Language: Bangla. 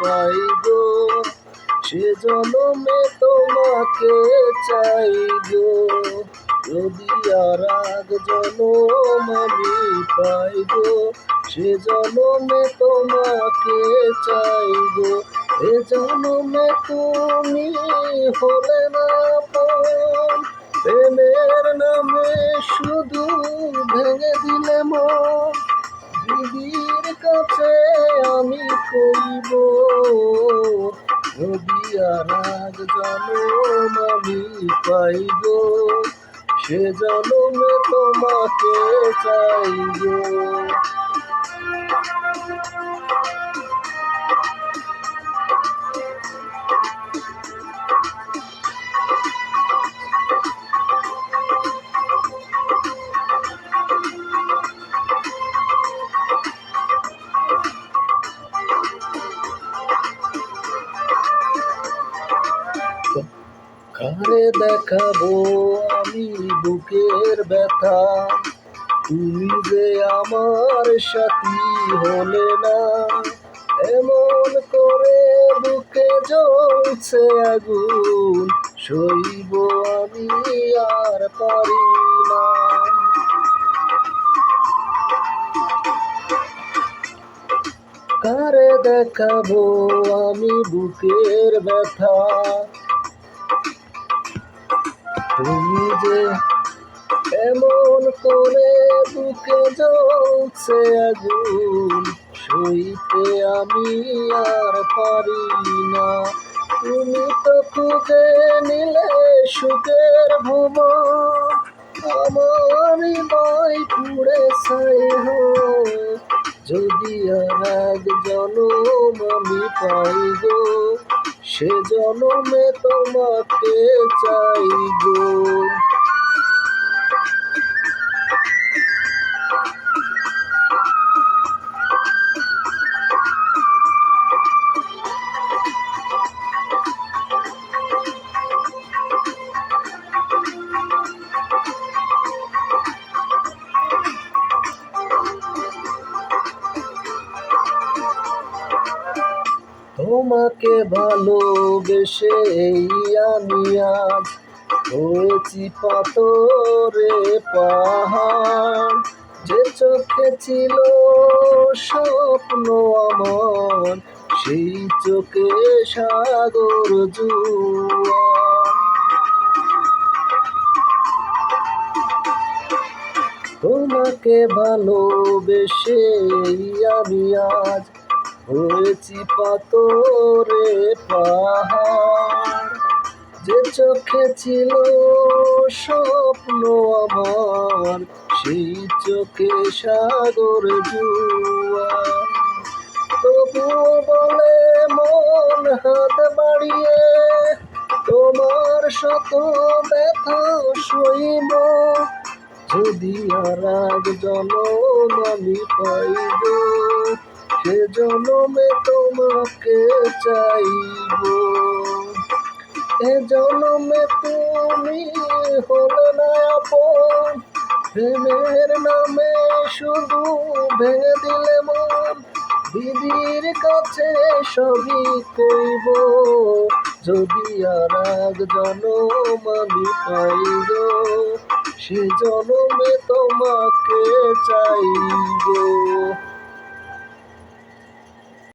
পাই গো, সে জনমে তোমাকে চাই গো। যদি আর এক জনম আমি পাই গো, সে জনমে তোমাকে চাই গো। এ জনমে তুমি হলে না আপন, প্রেমের নামে শুধু ভেঙে দিলে মন। দিদির কাছে আমি কইব, যদি আর এক জনম আমি পাই গো, সে জনমে তোমাকে চাই গো। কারে দেখাবো আমি বুকের ব্যথা, তুমি যে আমার সাথী হলে না। এমন করে বুকে জ্বলছে আগুন, সইব আমি আর পারি না। কারে দেখাবো আমি বুকের ব্যথা, তুমি যে এমন করে বুকে জ্বলছে আগুন, সইতে আমি আর পারি না। তুমি তো খুঁজে নিলে সুখের ভুবন, আমার হৃদয় পুড়ে ছাই হয়। যদি আর এক জনম আমি পাই গো, সে জনমে তোমাকে চাই গো। তোমাকে ভালোবেসে আমি আজ হয়েছি পাথরে পাহাড়। যে চোখে ছিল স্বপ্ন আমার, সেই চোখে সাগর জোয়ার। তোমাকে ভালোবেসে আমি আজ হয়েছি পাথরে পাহাড়। যে চোখে ছিল স্বপ্ন আমার, সেই চোখে সাগর জোয়ার। তবুও বলে মন হাত বাড়িয়ে, তোমার শত ব্যথা সইব, যদি আর এক জনম আমি পাই গো, সে জনমে তোমাকে চাইব। এ জনমে তুমি হলে না আপন, প্রেমের নামে শুধু ভেঙে দিলে মন। দিদির কাছে সবই কইব, যদি আর এক জনম আমি পাই গো, সে জনমে তোমাকে চাইব।